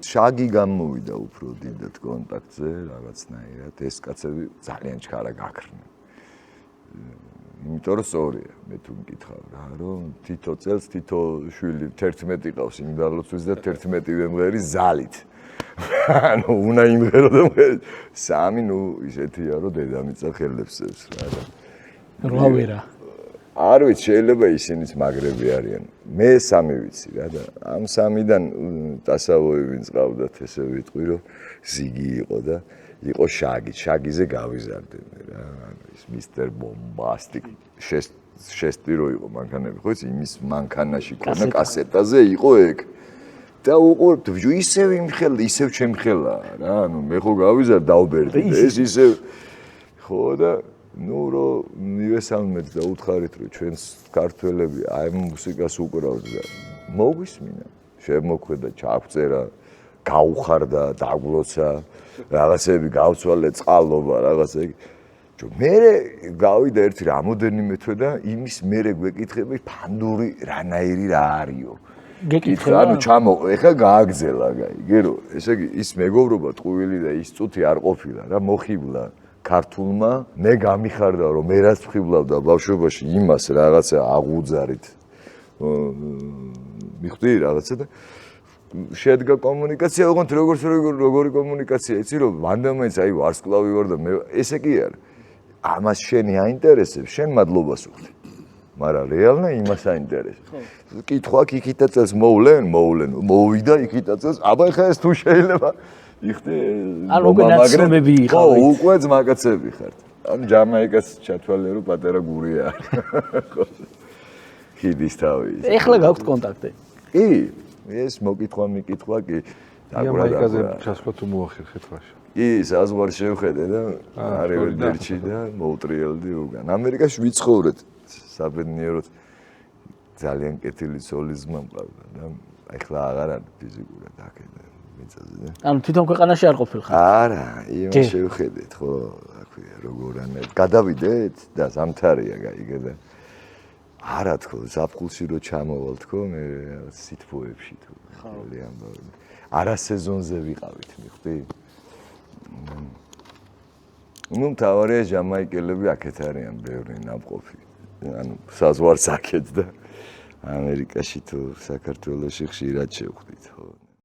შაგი გამოვიდა უფრო დიდად კონტაქტზე რაღაცნაირად ეს კაცები ძალიან ჩქარა გაქრნენ. იმიტომ რომ სწორია, მე თუ მკითხავ რა, რომ თითო წელს თითო შვილი 11 ყავს იმდალოცვის და 11 ვემღერი ზალით. ანუ უნდა იმღერო და სამი ნუ ისეთია რომ დედამიწა ხელებს წევს რა. რა ვერა. არ ვიცი, შეიძლება ისინიც მაგრები არიან. მე სამი ვიცი რა და ამ სამიდან დასავოები წავდათ ესე ვიტყვი რომ ზიგი იყო და იყო შაგი, შაგიზე გავიზარდები რა. ის მისტერ ბომბასტიკ შეესტირო იყო მანქანები, ხო იცი, იმის მანქანაში ქონა კასეტაზე იყო ეგ. და უყურებთ, ისევ იმხელა, ისევ ჩემხელა რა. ანუ მე ხო გავიზარ დავბერდი ეს ისევ ხო და ნუ რომ მივესალმეთ და უთხარით რომ ჩვენს ქართველები აი მუსიკას უკრავთ და მოგვისმინა შემოქმედა ჩაგვწერა გაუხარდა დაგლოცა რაღაცები გავცვალე წყალობა რაღაცა მე გავიდა ერთი რამოდენიმე თვე და იმის მერე გვეკითხები ფანდური რანაირი რა არისო გეკითხება ანუ ჩამოყო ეხა გააგზელა გერო ესე იგი ის მეგობრობა ტყუილი და ის წუთი არ ყოფილა რა მოხიბლა ქართულმა მე გამიხარდა რომ მე რაც ვხიბლავდა ბავშვობაში იმას რაღაცა აღუძარით მიხვდი რაღაცა და შედგა კომუნიკაცია ოღონდ როგორი კომუნიკაცია იცი რომ ვანდამაინც აი ვარსკვლავი ვარ და მე ესე კი არა ამას შენი აინტერესებს შენ მადლობას უხდი მაგრამ რეალნა იმას აინტერესებს კითხვა იქითა წელს მოვლენ მოვიდა იქითა წელს აბა ხა ეს თუ შეიძლება იხდე ანუ უკვე ნაცნობები იყავით ხო უკვე ძმაკაცები ხართ ანუ ჯამაიკას ჩათვალე რომ პატარა გურია ხიდის თავი ეხლა გაქვთ კონტაქტი კი ეს მოკითხვა მიკითხვა კი ჯამაიკაზე ჩასვლა თუ მოახერხეთ მაშინ კი საზღვარს შევხედე და არივერდერჩი და მოუტრიელდი უკან ამერიკაში ვიცხოვრეთ საბედნიეროდ ძალიან კეთილი სოლიზმა მყავდა და ეხლა აღარ არის ფიზიკურად აქედან ანუ თვითონ ქვეყანაში არ ყოფილ ხარ? არა, იმას შევხედეთ, ხო, აქვია როგორ ანე. გადავიდეთ და ზამთარია გაიგე და არა თქო, ზაფხულში რო ჩამოვალ თქო, მე სითბოებში თუ ძალიან ამბავი. არა სეზონზე ვიყავით, მიხვდი? ნუ თავარია ჯამაიკელები აქეთ არიან ბევრი ნამყოფი. ანუ საზღვარს აქეთ და ამერიკაში თუ საქართველოში ხშირად შევხვდით, ხო.